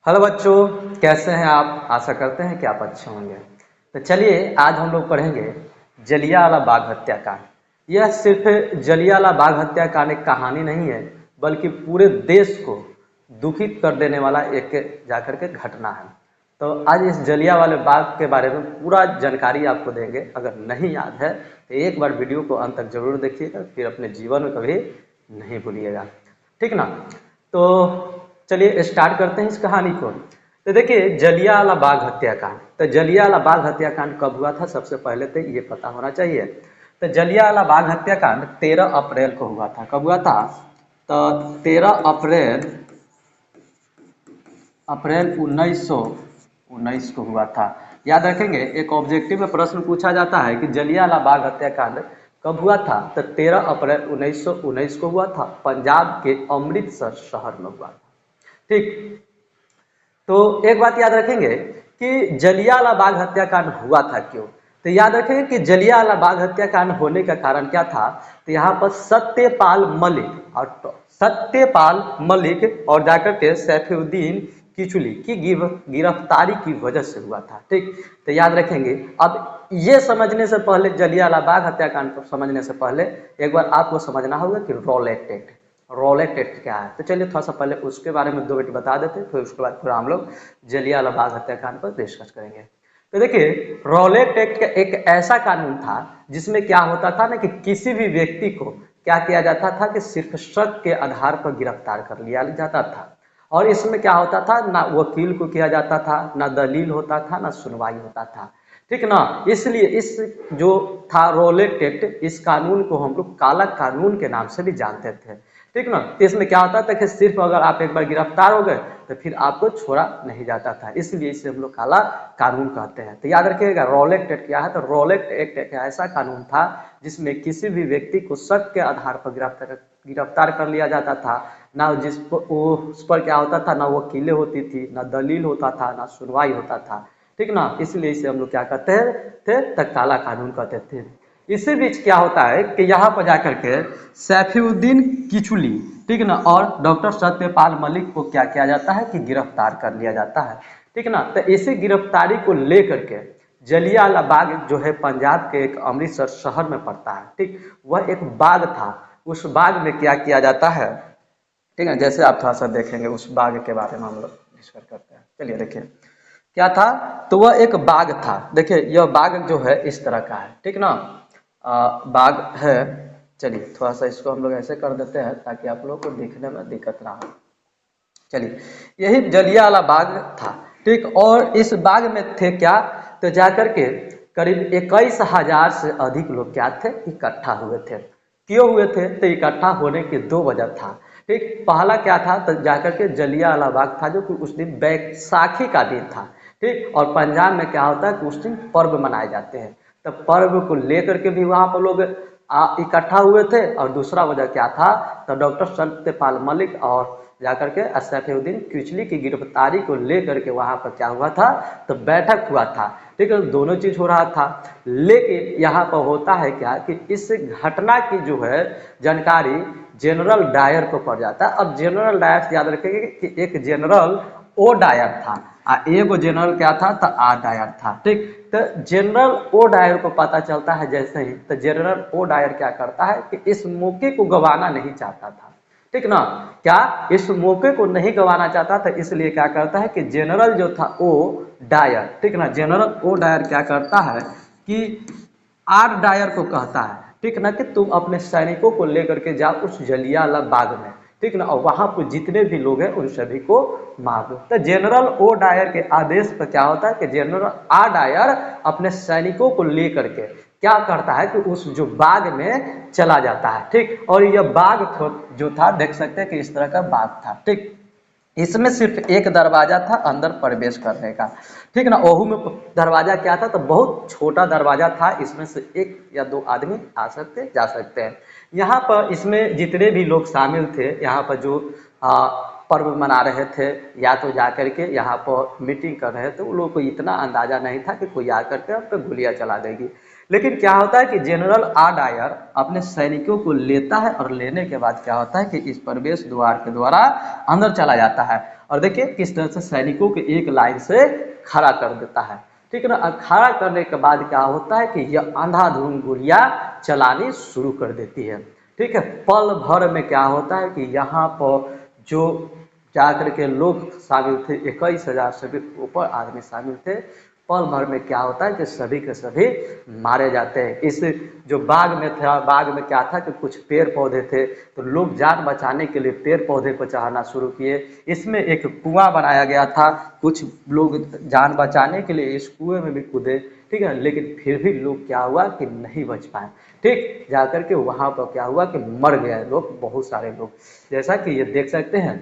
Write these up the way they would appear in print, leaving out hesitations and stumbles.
Hello बच्चों, कैसे हैं आप? आशा करते हैं कि आप अच्छे होंगे। तो चलिए आज हम लोग पढ़ेंगे जलियांवाला बाग हत्याकांड। यह सिर्फ जलियांवाला बाग हत्याकांड एक कहानी नहीं है, बल्कि पूरे देश को दुखित कर देने वाला एक जाकर के घटना है। तो आज इस जलियांवाले बाग के बारे में पूरा जानकारी आपको देंगे। अगर नहीं याद है तो एक बार वीडियो को अंत तक जरूर देखिएगा, फिर अपने जीवन में कभी नहीं भूलिएगा, ठीक ना। तो चलिए स्टार्ट करते हैं इस कहानी को। तो देखिए जलियांवाला बाग हत्याकांड, तो जलियांवाला बाग हत्याकांड कब हुआ था सबसे पहले तो ये पता होना चाहिए। तो जलियांवाला बाग हत्याकांड 13 अप्रैल को हुआ था। कब हुआ था? तो 13 अप्रैल अप्रैल 1919 को हुआ था। याद रखेंगे, एक ऑब्जेक्टिव में प्रश्न पूछा जाता है कि जलियांवाला बाग हत्याकांड कब हुआ था, तो 13 अप्रैल 1919 को हुआ था। पंजाब के अमृतसर शहर में हुआ था, ठीक। तो एक बात याद रखेंगे कि जलियांवाला बाग हत्याकांड हुआ था क्यों। तो याद रखेंगे कि जलियांवाला बाग हत्याकांड होने का कारण क्या था। तो यहाँ पर सत्यपाल मलिक और जाकर के सैफुद्दीन किचलू की गिरफ्तारी की वजह से हुआ था, ठीक। तो याद रखेंगे। अब ये समझने से पहले, जलियांवाला बाग हत्याकांड को समझने से पहले एक बार आपको समझना होगा कि रॉलेट एक्ट क्या है। तो चलिए थोड़ा सा पहले उसके बारे में 2 मिनट बता देते हैं, फिर उसके बाद फिर हम लोग जलियांवाला बाग हत्याकांड पर डिस्कस करेंगे। तो देखिए, रॉलेट एक्ट एक ऐसा कानून था जिसमें क्या होता था ना कि किसी भी व्यक्ति को क्या किया जाता था कि सिर्फ शक के आधार पर गिरफ्तार कर लिया जाता था। और इसमें क्या होता था, ना वकील को किया जाता था, ना दलील होता था, ना सुनवाई होता था, ठीक ना। इसलिए इस जो था रॉलेट एक्ट, इस कानून को हम लोग काला कानून के नाम से भी जानते थे, ठीक ना। इसमें क्या होता था कि सिर्फ अगर आप एक बार गिरफ्तार हो गए तो फिर आपको छोड़ा नहीं जाता था, इसलिए इसे हम लोग काला कानून कहते हैं। तो याद रखिएगा रॉलेट एक्ट क्या है। तो रॉलेट एक्ट एक ऐसा कानून था जिसमें किसी भी व्यक्ति को शक के आधार पर गिरफ्तार कर लिया जाता था। ना उस पर क्या होता था, ना वकीलें होती थी, ना दलील होता था, ना सुनवाई होता था, ठीक ना। इसलिए इसे हम लोग क्या कहते थे, तक काला कानून कहते थे। इसी बीच क्या होता है कि यहाँ पर जाकर के सैफुद्दीन किचलू, ठीक ना, और डॉक्टर सत्यपाल मलिक को क्या किया जाता है कि गिरफ्तार कर लिया जाता है, ठीक ना। तो इसी गिरफ्तारी को लेकर के जलियांवाला बाग जो है पंजाब के एक अमृतसर शहर में पड़ता है, ठीक। वह एक बाग था। उस बाग में क्या किया जाता है, ठीक है, जैसे आप थोड़ा सा देखेंगे उस बाग के बारे में हम लोग डिस्कस करते हैं। चलिए देखिए क्या था। तो वह एक बाग था। देखिए यह बाग जो है इस तरह का है, ठीक ना। बाग है। चलिए थोड़ा सा इसको हम लोग ऐसे कर देते हैं ताकि आप लोगों को देखने में दिक्कत ना हो। चलिए यही जलियांवाला बाग था, ठीक। और इस बाग में थे क्या, तो जाकर के करीब 21,000 से अधिक लोग क्या थे, इकट्ठा हुए थे। क्यों हुए थे? तो इकट्ठा होने की 2 वजह था, ठीक। पहला क्या था, तो जाकर के जलियांवाला बाग था जो कि उस दिन बैसाखी का दिन था, ठीक। और पंजाब में क्या होता है कि उस दिन पर्व मनाए जाते हैं। तो पर्व को लेकर के भी वहाँ पर लोग इकट्ठा हुए थे। और दूसरा वजह क्या था, तो डॉक्टर सत्यपाल मलिक और जाकर के सैफुद्दीन किचलू की गिरफ्तारी को लेकर के वहाँ पर क्या हुआ था, तो बैठक हुआ था, ठीक है। दोनों चीज हो रहा था। लेकिन यहाँ पर होता है क्या कि इस घटना की जो है जानकारी जनरल डायर को पड़ जाता है। अब जनरल डायर से याद रखेंगे कि एक जनरल ओ डायर था और एगो जनरल क्या था, तो आ डायर था, ठीक। तो जनरल ओ डायर को पता चलता है जैसे ही, तो जनरल ओ डायर क्या करता है कि इस मौके को गंवाना नहीं चाहता था, ठीक ना। क्या इस मौके को नहीं गंवाना चाहता था, इसलिए क्या करता है कि जनरल जो था ओ डायर, ठीक ना, जनरल ओ डायर क्या करता है कि आर डायर को कहता है, ठीक ना, कि तुम अपने सैनिकों को लेकर के जाओ उस जलियांवाला बाग में, ठीक ना, और वहां पर जितने भी लोग हैं उन सभी को मार दो। तो जनरल ओ डायर के आदेश पर क्या होता है कि जनरल आ डायर अपने सैनिकों को लेकर के क्या करता है कि उस जो बाग में चला जाता है, ठीक। और यह बाग जो था देख सकते हैं कि इस तरह का बाग था, ठीक। इसमें सिर्फ एक दरवाजा था अंदर प्रवेश करने का, ठीक ना। ओहू में दरवाजा क्या था, तो बहुत छोटा दरवाजा था। इसमें से 1 या 2 आदमी आ सकते जा सकते हैं। यहाँ पर इसमें जितने भी लोग शामिल थे, यहाँ पर जो पर्व मना रहे थे या तो जाकर के यहाँ पर मीटिंग कर रहे थे, उन लोगों को इतना अंदाजा नहीं था कि कोई आकर के अब तो गोलियाँ चला देगी, लेकिन क्या होता है कि जनरल आ डायर अपने सैनिकों को लेता है और लेने के बाद क्या होता है कि इस प्रवेश द्वार के द्वारा अंदर चला जाता है और देखिए किस तरह से सैनिकों के एक लाइन से खड़ा कर देता है, ठीक है ना। खड़ा करने के बाद क्या होता है कि यह अंधाधुंध गोलियां चलानी शुरू कर देती है, ठीक है। पल भर में क्या होता है कि यहाँ पर जो जाकर के लोग शामिल थे, 21,000 से भी ऊपर आदमी शामिल थे, पल भर में क्या होता है कि सभी के सभी मारे जाते हैं। इस जो बाग में था, बाग में क्या था कि कुछ पेड़ पौधे थे, तो लोग जान बचाने के लिए पेड़ पौधे को चढ़ाना शुरू किए। इसमें एक कुआं बनाया गया था, कुछ लोग जान बचाने के लिए इस कुएं में भी कूदे, ठीक है, लेकिन फिर भी लोग क्या हुआ कि नहीं बच पाए, ठीक। जाकर के वहां पर क्या हुआ कि मर गए लोग, बहुत सारे लोग, जैसा कि ये देख सकते हैं,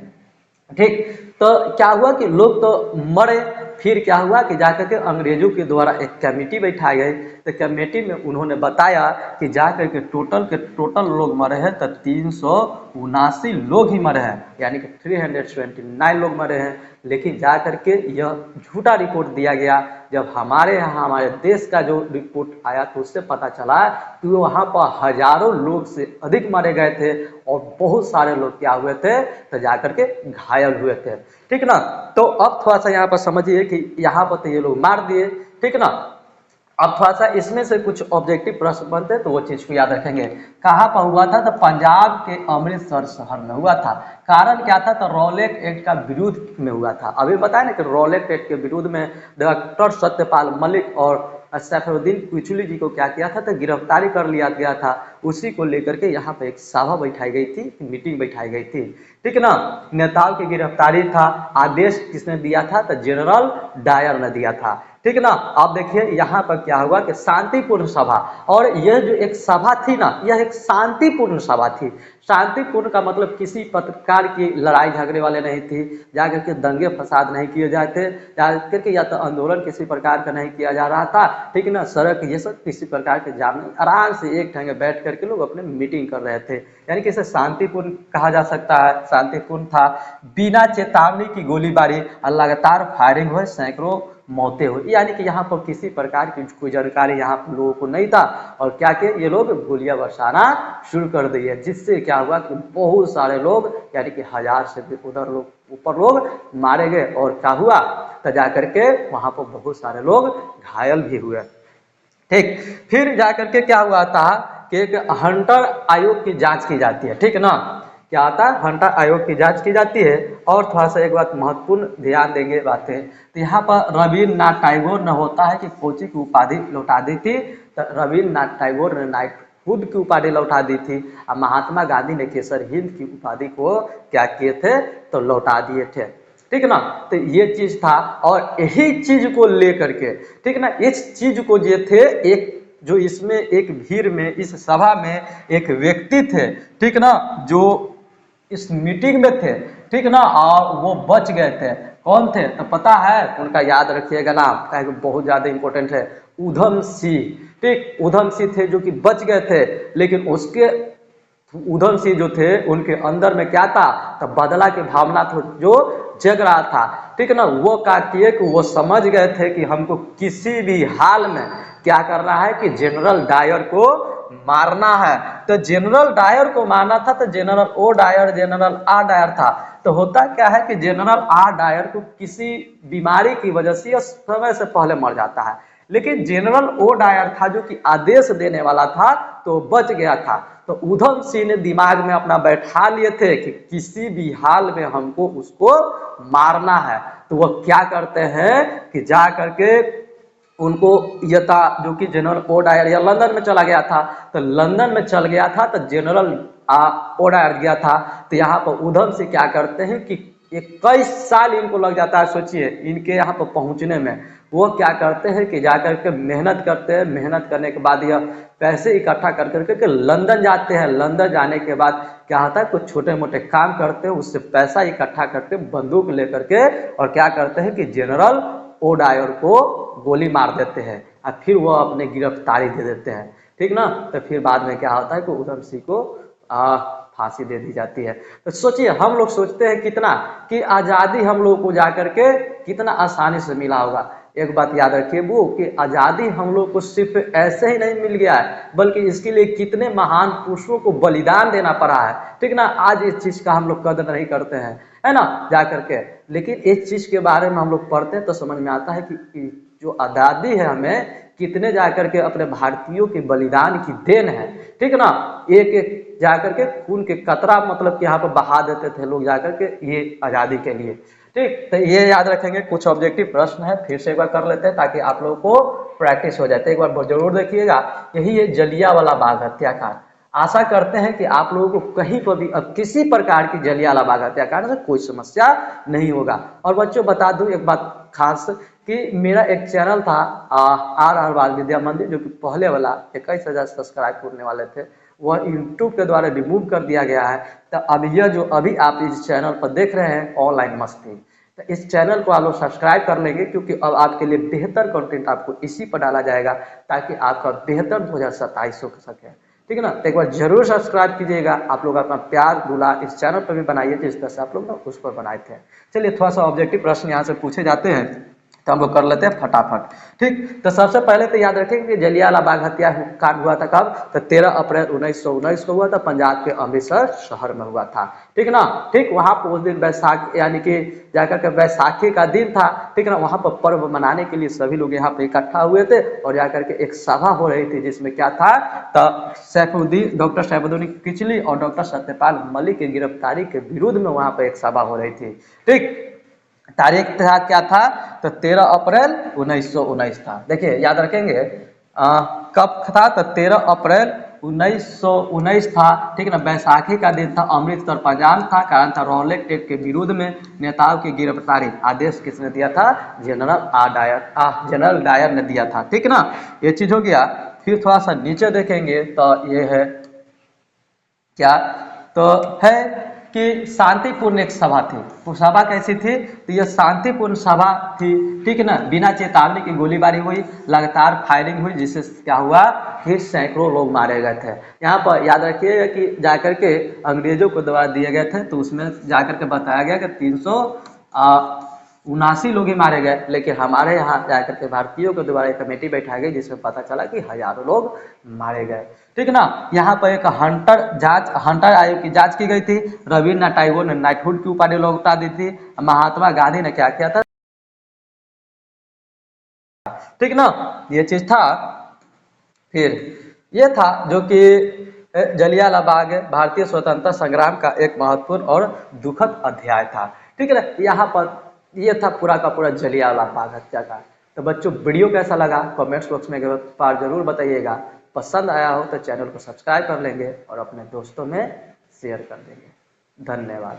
ठीक। तो क्या हुआ कि लोग तो मरे, फिर क्या हुआ कि जाकर के अंग्रेजों के द्वारा एक कमेटी बैठाई गई। तो कमेटी में उन्होंने बताया कि जाकर के टोटल लोग मरे हैं तो 379 लोग ही मरे हैं, यानी कि 329 लोग मरे हैं। लेकिन जाकर के यह झूठा रिपोर्ट दिया गया। जब हमारे यहाँ हमारे देश का जो रिपोर्ट आया तो उससे पता चला कि वहाँ पर हजारों लोग से अधिक मारे गए थे और बहुत सारे लोग क्या हुए थे तो जाकर के घायल हुए थे, ठीक ना। तो अब थोड़ा सा यहाँ पर समझिए कि यहाँ पर तो ये लोग मार दिए, ठीक ना। अब थोड़ा सा इसमें से कुछ ऑब्जेक्टिव प्रश्न बनते हैं तो वो चीज को याद रखेंगे। कहाँ पर हुआ था तो पंजाब के अमृतसर शहर में हुआ था। कारण क्या था तो रॉलेट एक्ट का विरोध में हुआ था। अभी बताया ना कि रॉलेट एक्ट के विरोध में डॉक्टर सत्यपाल मलिक और सैफुद्दीन किचलू जी को क्या किया था तो गिरफ्तारी कर लिया गया था। उसी को लेकर के यहाँ पे एक सभा बैठाई गई थी, मीटिंग बैठाई गई थी, ठीक ना। नेताओं की गिरफ्तारी था, आदेश किसने दिया था तो जनरल डायर ने दिया था, ठीक ना। अब देखिए यहाँ पर क्या हुआ कि शांतिपूर्ण सभा, और यह जो एक सभा थी ना यह एक शांतिपूर्ण सभा थी। शांतिपूर्ण का मतलब किसी प्रकार की लड़ाई झगड़े वाले नहीं थी, जाकर के दंगे फसाद नहीं किए जाते, जाकर के या तो आंदोलन किसी प्रकार का नहीं किया जा रहा था, ठीक ना। सड़क ये सब किसी प्रकार के जाम नहीं, आराम से एक ढंग बैठ करके लोग अपने मीटिंग कर रहे थे, यानी कि इसे शांतिपूर्ण कहा जा सकता है, शांतिपूर्ण था। बिना चेतावनी की गोलीबारी और लगातार फायरिंग हुए, सैकड़ों मौतें हुई, यानी कि यहाँ पर किसी प्रकार की कोई जानकारी यहाँ पर लोगों को नहीं था और क्या कि ये लोग गोलियां बरसाना शुरू कर दी है, जिससे क्या हुआ कि बहुत सारे लोग यानी कि 1000 से भी उधर लोग ऊपर लोग मारे गए। और क्या हुआ तो जाकर के वहां पर बहुत सारे लोग घायल भी हुए, ठीक। फिर जाकर के क्या हुआ था कि एक हंटर आयोग की जांच की जाती है, ठीक है ना। क्या आता है हंटर आयोग की जांच की जाती है। और थोड़ा सा एक बात महत्वपूर्ण ध्यान देंगे बातें, तो यहाँ पर रविन्द्रनाथ टैगोर ने होता है कि कोची की उपाधि लौटा दी थी, तो रविन्द्रनाथ टैगोर ने नाइटहुड की उपाधि लौटा दी थी और महात्मा गांधी ने केसर हिंद की उपाधि को क्या किए थे तो लौटा दिए थे, ठीक ना। तो ये चीज था और यही चीज को लेकर के, ठीक ना, इस चीज को ये थे एक जो इसमें एक भीड़ में इस सभा में एक व्यक्ति थे, ठीक ना, जो इस मीटिंग में थे, ठीक ना, और वो बच गए थे। कौन थे तो पता है, उनका याद रखिएगा नाम, बहुत ज्यादा इंपॉर्टेंट है, उधम सिंह, ठीक। उधम सिंह थे जो कि बच गए थे, लेकिन उसके उधम सिंह जो थे उनके अंदर में क्या था तो बदला की भावना तो जो जग रहा था, ठीक ना। वो क्या किए कि वो समझ गए थे कि हमको किसी भी हाल में क्या करना है कि जनरल डायर को मारना है। तो जनरल डायर को मारना था तो जनरल ओ डायर जनरल आ डायर था। तो होता क्या है कि जनरल आ डायर को किसी बीमारी की वजह से या समय से पहले मर जाता है, लेकिन जनरल ओ डायर था जो कि आदेश देने वाला था तो बच गया था। तो उधम सिंह ने दिमाग में अपना बैठा लिए थे कि किसी भी हाल में हमको उसको मारना है। तो वो क्या करते हैं कि जा करके उनको यथा जो कि जनरल ओ डायर या लंदन में चला गया था, तो लंदन में चल गया था तो जनरल ओ डायर गया था। तो यहाँ पर उधम से क्या करते हैं कि 21 साल इनको लग जाता है, सोचिए इनके यहाँ पर पहुँचने में। वो क्या करते हैं कि जाकर के मेहनत करते हैं, मेहनत करने के बाद यह पैसे इकट्ठा कर करके के लंदन जाते हैं। लंदन जाने के बाद क्या होता है कुछ छोटे मोटे काम करते हैं, उससे पैसा इकट्ठा करके बंदूक लेकर के और क्या करते हैं कि जनरल ओ डायर को गोली मार देते हैं और फिर वो अपने गिरफ्तारी दे देते हैं, ठीक ना। तो फिर बाद में क्या होता है कि उधम सिंह को फांसी दे दी जाती है। तो सोचिए हम लोग सोचते हैं कितना कि आज़ादी हम लोग को जाकर के कितना आसानी से मिला होगा। एक बात याद रखिए वो कि आज़ादी हम लोग को सिर्फ ऐसे ही नहीं मिल गया है, बल्कि इसके लिए कितने महान पुरुषों को बलिदान देना पड़ा है, ठीक ना। आज इस चीज़ का हम लोग कदर नहीं करते हैं, है ना, जा करके। लेकिन इस चीज़ के बारे में हम लोग पढ़ते हैं तो समझ में आता है कि जो आज़ादी है हमें कितने जाकर के अपने भारतीयों के बलिदान की देन है, ठीक ना। एक एक जाकर के खून के कतरा मतलब कि यहाँ पर बहा देते थे लोग जाकर के ये आज़ादी के लिए, ठीक। तो ये याद रखेंगे। कुछ ऑब्जेक्टिव प्रश्न है, फिर से एक बार कर लेते हैं ताकि आप लोगों को प्रैक्टिस हो जाए। तो एक बार जरूर देखिएगा, यही है जलियांवाला बाग हत्याकांड। आशा करते हैं कि आप लोगों को कहीं पर भी अब किसी प्रकार की जलियांवाला बाग हत्याकांड से कोई समस्या नहीं होगा। और बच्चों बता दूं एक बात खास कि मेरा एक चैनल था RR बाल विद्या मंदिर, जो कि पहले वाला 21,000 सब्सक्राइब करने वाले थे, वह यूट्यूब के द्वारा रिमूव कर दिया गया है। तो अब यह जो अभी आप इस चैनल पर देख रहे हैं ऑनलाइन मस्ती, तो इस चैनल को आप लोग सब्सक्राइब कर लेंगे, क्योंकि अब आपके लिए बेहतर कंटेंट आपको इसी पर डाला जाएगा ताकि आपका बेहतर 2027 हो सके, ठीक है ना। तो एक बार जरूर सब्सक्राइब कीजिएगा। आप लोग अपना प्यार दुलार इस चैनल पर भी बनाइए जिस तरह से आप लोग ना उस पर बनाए थे। चलिए थोड़ा सा ऑब्जेक्टिव प्रश्न यहाँ से पूछे जाते हैं तो हम लोग कर लेते हैं फटाफट, ठीक। तो सबसे पहले तो याद रखें कि जलियांवाला बाग हत्याकांड हुआ था कब, तो 13 अप्रैल 1919 को हुआ था, पंजाब के अमृतसर शहर में हुआ था, ठीक ना। ठीक वहाँ पर उस दिन बैसाखी यानी कि जाकर के बैसाखी का दिन था, ठीक ना। वहाँ पर पर्व मनाने के लिए सभी लोग यहाँ पे इकट्ठा हुए थे और जाकर के एक सभा हो रही थी जिसमें क्या था, तो डॉक्टर सैफुद्दीन किचली और डॉक्टर सत्यपाल मलिक की गिरफ्तारी के विरुद्ध में वहाँ पर एक सभा हो रही थी, ठीक। तारीख था क्या था, तो 13 अप्रैल 1919 था। देखिए याद रखेंगे कब था, तो 13 अप्रैल 1919 था, ठीक ना। बैसाखी का दिन था, अमृतसर पंजाब था, कारण था रॉलेट एक्ट के विरुद्ध में नेताओं की गिरफ्तारी। आदेश किसने दिया था, जनरल डायर ने दिया था, ठीक ना। ये चीज हो गया। फिर थोड़ा सा नीचे देखेंगे तो ये है क्या, तो है कि शांतिपूर्ण एक सभा थी। वो सभा कैसी थी, तो यह शांतिपूर्ण सभा थी, ठीक है ना। बिना चेतावनी की गोलीबारी हुई, लगातार फायरिंग हुई, जिससे क्या हुआ कि सैकड़ों लोग मारे गए थे। यहाँ पर याद रखिएगा कि जाकर के अंग्रेजों को दबा दिए गए थे, तो उसमें जाकर के बताया गया कि 379 लोग ही मारे गए, लेकिन हमारे यहाँ जाकर के भारतीयों के द्वारा एक कमेटी बैठाई गई जिसमें पता चला कि हजारों लोग मारे गए, ठीक ना। यहाँ पर एक हंटर आयोग की जांच की गई थी। रविन्द्रनाथ टैगोर ने नाइटहुड की उपाधि लौटा दी थी। महात्मा गांधी ने क्या किया था, ठीक ना, ये चीज था। फिर ये था जो कि जलियांवाला बाग भारतीय स्वतंत्रता संग्राम का एक महत्वपूर्ण और दुखद अध्याय था, ठीक है ना। यहाँ पर ये था पूरा का पूरा जलियांवाला बाग हत्याकांड। तो बच्चों वीडियो कैसा लगा कमेंट्स बॉक्स में एक बार जरूर बताइएगा। पसंद आया हो तो चैनल को सब्सक्राइब कर लेंगे और अपने दोस्तों में शेयर कर देंगे। धन्यवाद।